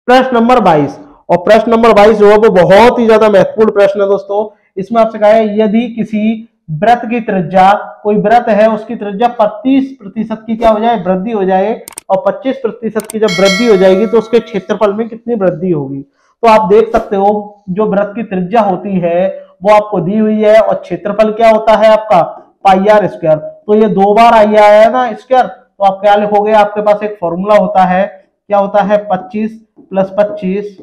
प्रश्न नंबर 22, और प्रश्न नंबर 22 जो है वो बहुत ही ज्यादा महत्वपूर्ण प्रश्न है दोस्तों। इसमें आपसे कहा है यदि किसी व्रत की त्रिज्या, कोई व्रत है उसकी त्रिज्या 25% की क्या हो जाए, वृद्धि हो जाए, और 25% की जब वृद्धि हो जाएगी तो उसके क्षेत्रफल में कितनी वृद्धि होगी। तो आप देख सकते हो जो व्रत की त्रिज्या होती है वो आपको दी हुई है, और क्षेत्रफल क्या होता है आपका पाई आर स्क्वायर। तो ये 2 बार आई आया है ना स्क्वायर, तो आप क्या लिखोगे, आपके पास एक फॉर्मूला होता है, क्या होता है 25 प्लस 25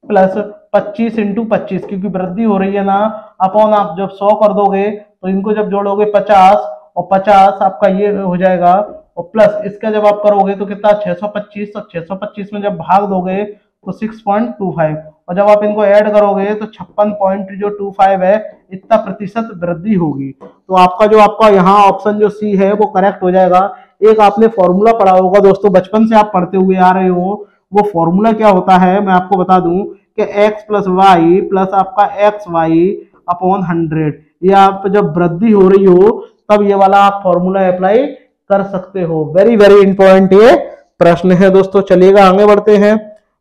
प्लस 25 इंटू 25, क्योंकि वृद्धि हो रही है ना, अपॉन आप जब 100 कर दोगे तो इनको जब जोड़ोगे 50, और 50 आपका ये हो जाएगा, और प्लस इसका जब आप करोगे तो कितना 625, और 625 में जब भाग दोगे तो 6.25, और जब आप इनको ऐड करोगे तो 56.25 है, इतना प्रतिशत वृद्धि होगी। तो आपका जो आपका यहाँ ऑप्शन जो सी है वो करेक्ट हो जाएगा। एक आपने फॉर्मूला पढ़ा होगा दोस्तों, बचपन से आप पढ़ते हुए आ रहे हो, वो फॉर्मूला क्या होता है मैं आपको बता दूं कि x प्लस वाई प्लस आपका एक्स वाई अपॉन 100, ये आप जब वृद्धि हो रही हो तब ये वाला आप फॉर्मूला अप्लाई कर सकते हो। वेरी वेरी इंपॉर्टेंट ये प्रश्न है दोस्तों। चलिएगा आगे बढ़ते हैं,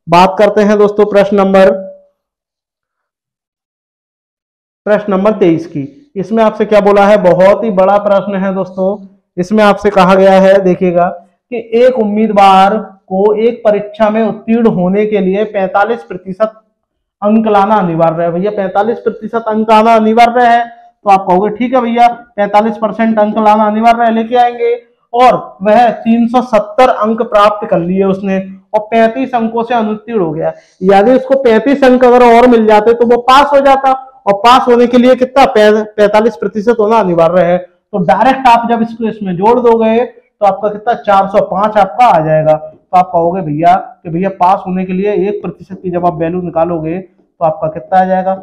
बात करते हैं दोस्तों प्रश्न नंबर 23 की। इसमें आपसे क्या बोला है, बहुत ही बड़ा प्रश्न है दोस्तों। इसमें आपसे कहा गया है, देखिएगा कि एक उम्मीदवार को एक परीक्षा में उत्तीर्ण होने के लिए 45% अंक लाना अनिवार्य है। भैया 45% अंक आना अनिवार्य है, तो आप कहोगे ठीक है भैया 45% अंक लाना अनिवार्य है, लेके आएंगे। और वह 370 अंक प्राप्त कर लिए उसने, और 35 अंकों से अनुत्तीर्ण हो गया, यानी उसको 35 अंक अगर और मिल जाते तो वो पास हो जाता, और पास होने के लिए कितना 45% होना अनिवार्य है। तो डायरेक्ट आप जब इसको इसमें जोड़ दोगे तो आपका कितना 405 आपका आ जाएगा। तो आप कहोगे भैया कि भैया पास होने के लिए 1% की जब आप वैल्यू निकालोगे तो आपका कितना आ जाएगा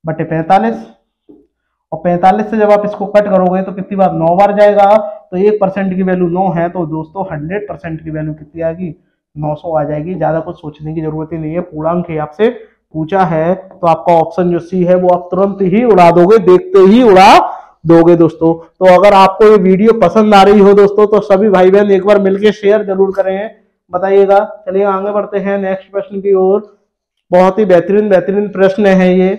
बटे 45, और 45 से जब आप इसको कट करोगे तो कितनी बार 9 बार जाएगा, तो 1% की वैल्यू 9 है, तो दोस्तों 100% की वैल्यू कितनी आएगी 900 आ जाएगी। ज्यादा कुछ सोचने की जरूरत ही नहीं है, पूर्णांक ही आपसे पूछा है, तो आपका ऑप्शन जो सी है वो आप तुरंत ही उड़ा दोगे, देखते ही उड़ा दोगे दोस्तों। तो अगर आपको ये वीडियो पसंद आ रही हो दोस्तों तो सभी भाई बहन एक बार मिलकर शेयर जरूर करें, बताइएगा। चलिए आगे बढ़ते हैं नेक्स्ट प्रश्न की ओर। बहुत ही बेहतरीन प्रश्न है ये,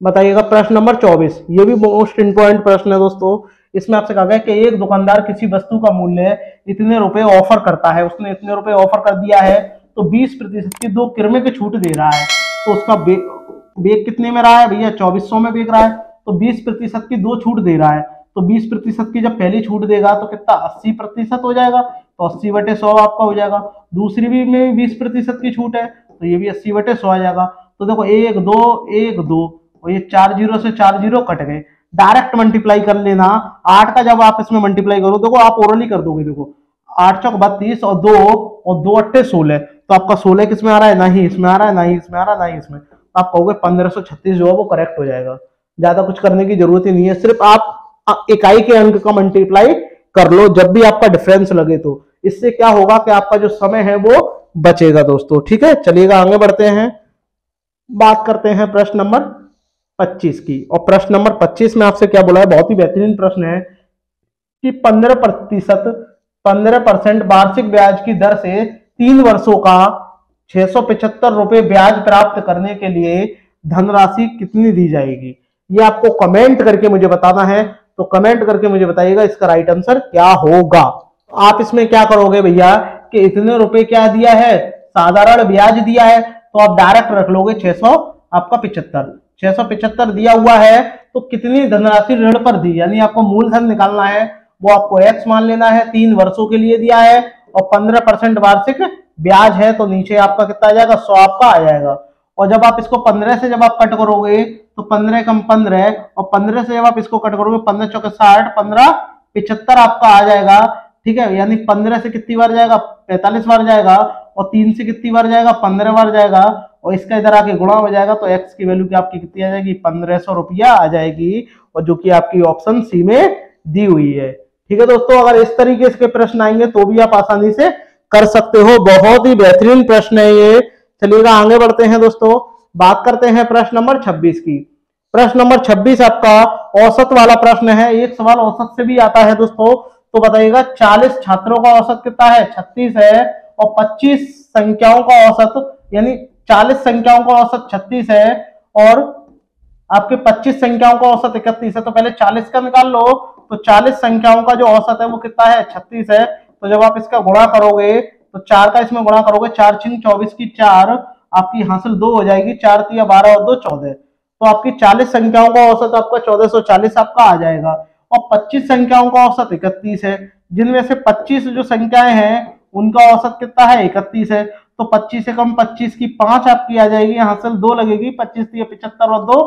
बताइएगा प्रश्न नंबर 24। ये भी मोस्ट इंपॉर्टेंट प्रश्न है दोस्तों। इसमें आपसे कहा गया कि एक दुकानदार किसी वस्तु का मूल्य इतने रुपए ऑफर करता है, उसने इतने रुपए ऑफर कर दिया है, तो 20% की 2 किरमे की छूट दे रहा है। तो उसका बेग कितने में रहा है भैया 2400 में बेच रहा है, तो 20% की 2 छूट दे रहा है। तो 20% की जब पहली छूट देगा तो कितना 80% हो जाएगा, तो 80/100 आपका हो जाएगा। दूसरी भी में 20% की छूट है, तो ये भी 80/100 आ जाएगा। तो देखो 1 2 1 2, और ये 4 0 से 4 0 कट गए, डायरेक्ट मल्टीप्लाई कर लेना। 8 का जब आप इसमें मल्टीप्लाई करो, देखो आप ओरली कर दोगे, देखो 8 चौक 32 और 2 8 16, तो आपका 16 किसमें आ रहा है, ना ही इसमें आ रहा है, ना ही इसमें आ रहा है, ना ही इसमें। तो आप कहोगे 1536 जो है वो करेक्ट हो जाएगा। ज्यादा कुछ करने की जरूरत ही नहीं है, सिर्फ आप इकाई के अंक का मल्टीप्लाई कर लो जब भी आपका डिफरेंस लगे। तो इससे क्या होगा कि आपका जो समय है वो बचेगा दोस्तों। ठीक है, चलिएगा आगे बढ़ते हैं, बात करते हैं प्रश्न नंबर 25 की। और प्रश्न नंबर 25 में आपसे क्या बोला है, बहुत ही बेहतरीन प्रश्न है कि 15% वार्षिक ब्याज की दर से 3 वर्षों का 675 रुपए ब्याज प्राप्त करने के लिए धनराशि कितनी दी जाएगी। ये आपको कमेंट करके मुझे बताना है, तो कमेंट करके मुझे बताइएगा इसका राइट आंसर क्या होगा। आप इसमें क्या करोगे भैया कि इतने रुपए क्या दिया है, साधारण ब्याज दिया है, तो आप डायरेक्ट रख लोगे 600 आपका 675 दिया हुआ है, तो कितनी धनराशि ऋण पर दी, यानी आपको मूलधन निकालना है, वो आपको x मान लेना है, 3 वर्षों के लिए दिया है, और 15% वार्षिक ब्याज है, तो नीचे आपका कितना आ जाएगा 100 आपका आ जाएगा। और जब आप इसको 15 से जब आप कट करोगे तो 15 कम 15, और 15 से जब आप इसको कट करोगे 15 चौके 60, 15 75 आपका आ जाएगा। ठीक है, यानी 15 से कितनी बार जाएगा 45 बार जाएगा, और 3 से कितनी बार जाएगा 15 बार जाएगा, और इसका इधर आके गुणा हो जाएगा, तो x की वैल्यू क्या आपकी कितनी आ जाएगी 1500 रुपया आ जाएगी, और जो कि आपकी ऑप्शन सी में दी हुई है। ठीक है दोस्तों, अगर इस तरीके के प्रश्न आएंगे तो भी आप आसानी से कर सकते हो, बहुत ही बेहतरीन प्रश्न है ये। चलिएगा आगे बढ़ते हैं दोस्तों, बात करते हैं प्रश्न नंबर 26 की। प्रश्न नंबर 26 आपका औसत वाला प्रश्न है, एक सवाल औसत से भी आता है दोस्तों, तो बताइएगा 40 छात्रों का औसत कितना है, 36 है, और 25 संख्याओं का औसत, यानी 40 संख्याओं का औसत 36 है और आपके 25 संख्याओं का औसत 31 है। तो पहले 40 का निकाल लो, तो 40 संख्याओं का जो औसत है वो कितना है, 36 है। तो जब आप इसका गुणा करोगे तो 4 का इसमें गुणा करोगे, 4 छिंग 24 की 4, आपकी हासिल 2 हो जाएगी, 4 तिया 12 और 2 14। तो आपकी 40 संख्याओं का औसत आपका 1440 आपका आ जाएगा। और 25 संख्याओं का औसत 31 है, जिनमें से 25 जो संख्याएं हैं उनका औसत कितना है, 31 है। तो 25 से कम 25 की 5 आपकी आ जाएगी, हासिल 2 लगेगी, 25 तिया 75 और 2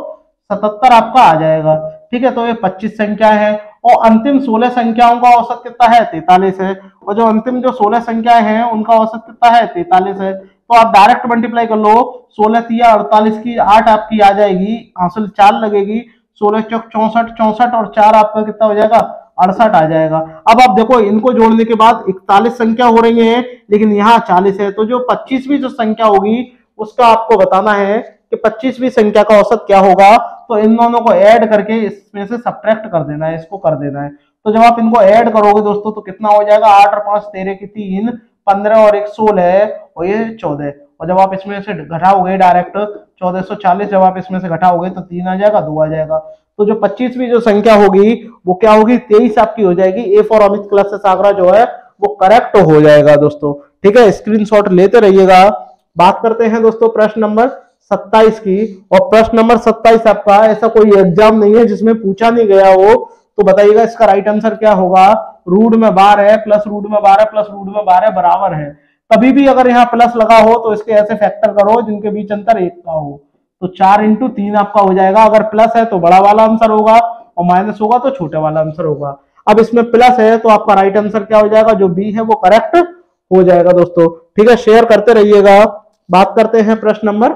77 आपका आ जाएगा। ठीक है, तो ये 25 संख्या है। और अंतिम 16 संख्याओं का औसत कितना है, 43 है। और जो अंतिम जो 16 संख्याएं हैं उनका औसत कितना है, 43 है। तो आप डायरेक्ट मल्टीप्लाई कर लो, 16 तिया 48 की 8 आपकी आ जाएगी, हासिल 4 लगेगी, 16 चौक 64, 64 और 4 आपका कितना हो जाएगा, 68 आ जाएगा। अब आप देखो इनको जोड़ने के बाद 41 संख्या हो रही है, लेकिन यहाँ 40 है। तो जो 25वीं जो संख्या होगी उसका आपको बताना है कि 25वीं संख्या का औसत क्या होगा। तो इन दोनों को ऐड करके इसमें से सब्ट्रैक्ट कर देना है, इसको कर देना है। तो जब आप इनको ऐड करोगे दोस्तों तो कितना हो जाएगा, 8 और 5 13 की 3, 15 और 1 16 और ये 14। और जब आप इसमें से घटाओगे डायरेक्ट 1440, जब आप इसमें से घटाओगे तो 3 आ जाएगा, 2 आ जाएगा। तो जो 25वीं जो संख्या होगी वो क्या होगी, 23 आपकी हो जाएगी। A for Amit classes Agra जो है वो करेक्ट हो जाएगा दोस्तों। ठीक है, स्क्रीनशॉट लेते रहिएगा। बात करते हैं दोस्तों प्रश्न नंबर 27 की। और प्रश्न नंबर 27 आपका ऐसा कोई एग्जाम नहीं है जिसमें पूछा नहीं गया हो। तो बताइएगा इसका राइट आंसर क्या होगा। रूट में 12 है, प्लस रूट में 12 प्लस रूट में 12 बराबर है। कभी भी अगर यहाँ प्लस लगा हो तो इसके ऐसे फैक्टर करो जिनके बीच अंतर 1 का हो। तो 4 × 3 आपका हो जाएगा। अगर प्लस है तो बड़ा वाला आंसर होगा और माइनस होगा तो छोटे वाला आंसर होगा। अब इसमें प्लस है तो आपका राइट आंसर क्या हो जाएगा, जो बी है वो करेक्ट हो जाएगा दोस्तों। ठीक है, शेयर करते रहिएगा। बात करते हैं प्रश्न नंबर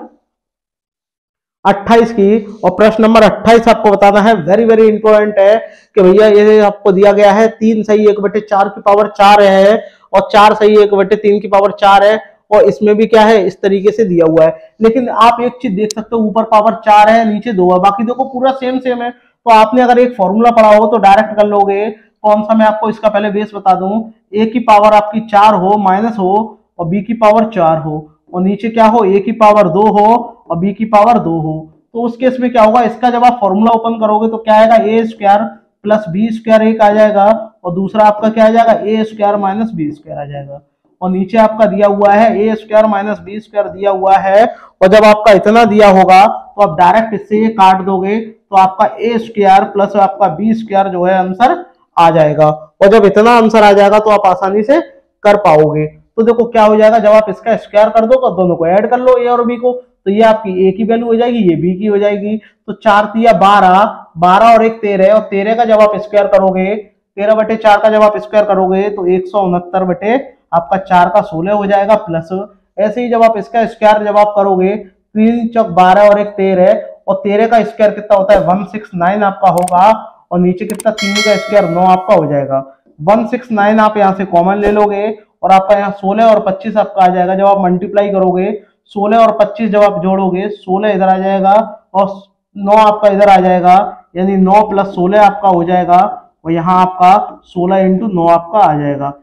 28 की। और प्रश्न नंबर 28 आपको बताना है, वेरी वेरी इंपॉर्टेंट है कि भैया ये आपको दिया गया है 3 सही 1/4 की पावर 4 है और 4 सही 1/3 की पावर 4 है। और इसमें भी क्या है, इस तरीके से दिया हुआ है। लेकिन आप एक चीज देख सकते हो, ऊपर पावर 4 है, नीचे 2 है, बाकी देखो पूरा सेम सेम है। तो आपने अगर एक फॉर्मूला पढ़ा हो तो डायरेक्ट कर लोगे। कौन सा, मैं आपको इसका पहले बेस बता दूं। ए की पावर आपकी 4 हो, माइनस हो, और बी की पावर 4 हो, और नीचे क्या हो, ए की पावर 2 हो और बी की पावर 2 हो। तो उस केस में क्या होगा, इसका जब आप फॉर्मूला ओपन करोगे तो क्या आएगा, ए स्क्वायर प्लस बी स्क्वायर एक आ जाएगा, और दूसरा आपका क्या आ जाएगा, ए स्क्वायर माइनस बी स्क्वायर आ जाएगा। और नीचे आपका दिया हुआ है ए स्क्वायर माइनस बी स्क्वायर दिया हुआ है। और जब आपका इतना दिया होगा तो आप डायरेक्ट इससे ये काट दोगे तो आपका ए स्क्वायर प्लस आपका बी स्क्वायर जो है आंसर आ जाएगा। और जब इतना आंसर आ जाएगा तो आप आसानी से कर पाओगे। तो देखो क्या हो जाएगा, जब आप इसका स्क्वायर कर दो तो दोनों को ऐड कर लो, ए और बी को, तो ये आपकी ए की वैल्यू हो जाएगी, ये बी की हो जाएगी। तो 4 तिया 12, 12 और 1 13, और 13 का जब आप स्क्वायर करोगे, 13/4 का जब आप स्क्वायर करोगे तो 169 आपका 4 का 16 हो जाएगा प्लस। ऐसे ही जब आप इसका स्क्वायर जब आप करोगे, 3 चौक 12 और 1 13, और 13 का स्क्वायर कितना होता है, 169 आपका होगा, और नीचे कितना 3 का स्क्वायर 9 आपका हो जाएगा। 169 आप यहाँ से कॉमन ले लोगे और आपका यहाँ 16 और 25 आपका आ जाएगा। जब आप मल्टीप्लाई करोगे 16 और 25 जब आप जोड़ोगे, 16 इधर आ जाएगा और 9 आपका इधर आ जाएगा, यानी 9 + 16 आपका हो जाएगा, और यहाँ आपका 16 × 9 आपका आ जाएगा।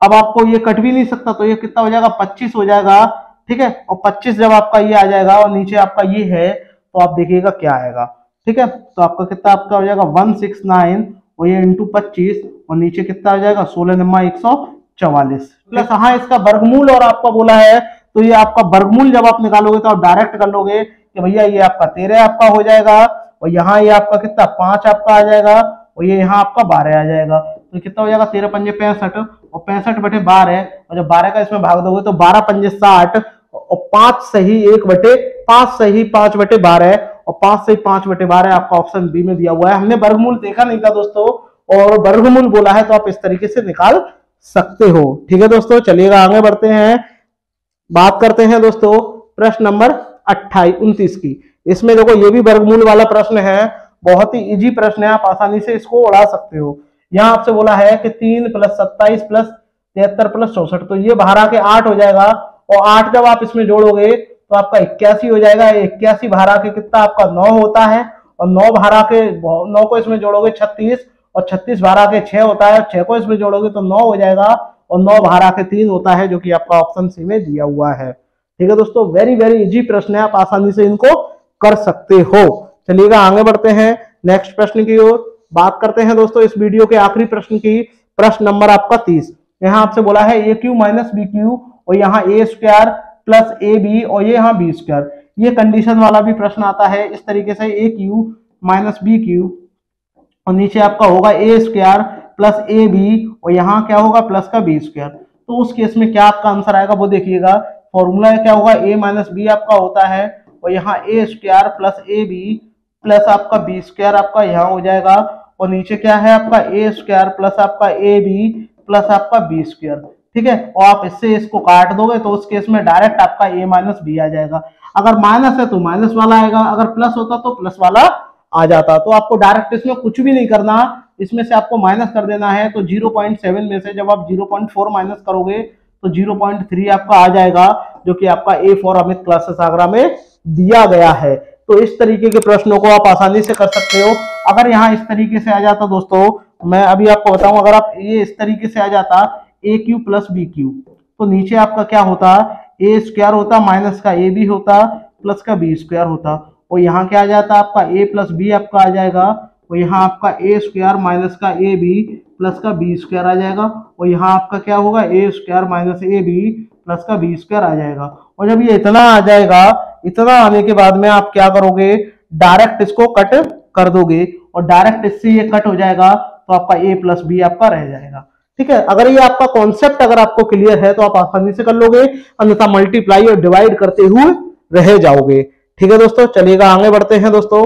अब आपको ये कट भी नहीं सकता, तो ये कितना हो जाएगा, 25 हो जाएगा। ठीक है, और 25 जब आपका ये आ जाएगा और नीचे आपका ये है, तो आप देखिएगा क्या आएगा। ठीक है, तो आपका कितना आपका हो जाएगा 169, और ये × 25, और नीचे कितना आ जाएगा 16 × 144 प्लस, हाँ इसका वर्गमूल और आपका बोला है, तो ये आपका वर्गमूल जब आप निकालोगे तो आप डायरेक्ट कर लोगे कि भैया ये आपका 13 आपका हो जाएगा, और यहाँ ये आपका कितना 5 आपका आ जाएगा, और ये यहाँ आपका 12 आ जाएगा। तो कितना हो जाएगा 13 × 5 = 65, और 65/12, और जब 12 का इसमें भाग दोगे तो 12 × 5 = 60, और 5 सही 1/5 सही 5/12, और 5 सही 5/12 आपका ऑप्शन बी में दिया हुआ है। हमने वर्गमूल देखा नहीं था दोस्तों, और वर्गमूल बोला है तो आप इस तरीके से निकाल सकते हो। ठीक है दोस्तों, चलिएगा आगे बढ़ते हैं। बात करते हैं दोस्तों प्रश्न नंबर 29 की। इसमें देखो ये भी वर्गमूल वाला प्रश्न है, बहुत ही इजी प्रश्न है, आप आसानी से इसको उड़ा सकते हो। यहाँ आपसे बोला है कि 3 + 27 + 73 + 64, तो ये बाहर आके 8 हो जाएगा, और 8 जब आप इसमें जोड़ोगे तो आपका 81 हो जाएगा। 81 बाहर आके कितना आपका 9 होता है, और 9 बाहर आके 9 को इसमें जोड़ोगे 36, और 36 बाहर आके 6 होता है, 6 को इसमें जोड़ोगे तो 9 हो जाएगा और 9 बाहर आके 3 होता है, जो कि आपका ऑप्शन सी में दिया हुआ है। ठीक है दोस्तों, वेरी वेरी इजी प्रश्न है, आप आसानी से इनको कर सकते हो। चलिएगा आगे बढ़ते हैं नेक्स्ट प्रश्न की ओर। बात करते हैं दोस्तों इस वीडियो के आखिरी प्रश्न की, प्रश्न नंबर आपका 30। यहाँ आपसे बोला है ए क्यू माइनस बी क्यू और यहाँ A square plus A B और ये यहाँ बी स्क्वायर। ये कंडीशन वाला भी प्रश्न आता है इस तरीके से, ए क्यू माइनस बी क्यू और नीचे आपका होगा A square plus A B और यहाँ क्या होगा प्लस का बी स्क्वायर। तो उस केस में क्या आपका आंसर आएगा वो देखिएगा। फॉर्मूला क्या होगा, ए माइनस बी आपका होता है और यहाँ A square plus A B plus आपका बी स्क्वायर आपका यहाँ हो जाएगा और नीचे क्या है आपका ए स्क्वायर प्लस आपका ए बी प्लस आपका बी स्क्वायर। ठीक है, और आप इससे इसको काट दोगे तो उस केस में डायरेक्ट आपका ए माइनस बी आ जाएगा। अगर माइनस है तो माइनस वाला आएगा, अगर प्लस होता तो प्लस वाला आ जाता। तो आपको डायरेक्ट इसमें कुछ भी नहीं करना, इसमें से आपको माइनस कर देना है। तो 0.7 में से जब आप 0.4 माइनस करोगे तो 0.3 आपका आ जाएगा, जो कि आपका A for Amit classes Agra में दिया गया है। तो इस तरीके के प्रश्नों को आप आसानी से कर सकते हो। अगर यहाँ इस तरीके से आ जाता दोस्तों, मैं अभी आपको बताऊं, अगर आप ये इस तरीके से आ जाता ए क्यू प्लस बी क्यू तो नीचे आपका क्या होता, ए स्क्वायर होता माइनस का ए बी होता प्लस का बी स्क्वायर होता और यहाँ क्या आ जाता आपका ए प्लस बी आपका आ जाएगा और यहाँ आपका ए स्क्वायर माइनस का ए बी प्लस का बी स्क्वायर आ जाएगा और यहाँ आपका क्या होगा A square minus A B plus का बी स्क्वायर आ जाएगा। और जब ये इतना आ जाएगा, इतना आने के बाद में आप क्या करोगे, डायरेक्ट इसको कट कर दोगे और डायरेक्ट इससे ये कट हो जाएगा तो आपका ए प्लस बी आपका रह जाएगा। ठीक है, अगर ये आपका कॉन्सेप्ट अगर आपको क्लियर है तो आप आसानी से कर लोगे, अन्यथा मल्टीप्लाई और डिवाइड करते हुए रह जाओगे। ठीक है दोस्तों, चलिएगा आगे बढ़ते हैं दोस्तों।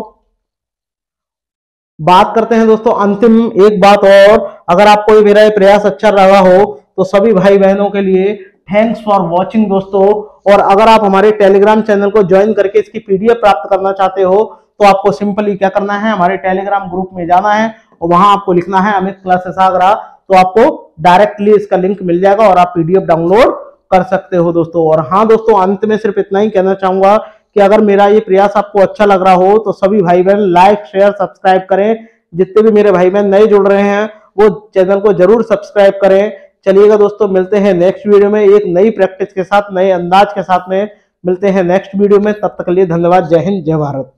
बात करते हैं दोस्तों अंतिम एक बात और, अगर आपको ये मेरा ये प्रयास अच्छा रहा हो तो सभी भाई बहनों के लिए थैंक्स फॉर वॉचिंग दोस्तों। और अगर आप हमारे टेलीग्राम चैनल को ज्वाइन करके इसकी पीडीएफ प्राप्त करना चाहते हो तो आपको सिंपली क्या करना है, हमारे टेलीग्राम ग्रुप में जाना है और वहां आपको लिखना है अमित क्लासेस आगरा, तो आपको डायरेक्टली इसका लिंक मिल जाएगा और आप पीडीएफ डाउनलोड कर सकते हो दोस्तों। और हाँ दोस्तों, अंत में सिर्फ इतना ही कहना चाहूंगा कि अगर मेरा ये प्रयास आपको अच्छा लग रहा हो तो सभी भाई बहन लाइक शेयर सब्सक्राइब करें। जितने भी मेरे भाई बहन नए जुड़ रहे हैं वो चैनल को जरूर सब्सक्राइब करें। चलिएगा दोस्तों, मिलते हैं नेक्स्ट वीडियो में एक नई प्रैक्टिस के साथ, नए अंदाज के साथ में मिलते हैं नेक्स्ट वीडियो में। तब तक के लिए धन्यवाद। जय हिंद, जय भारत।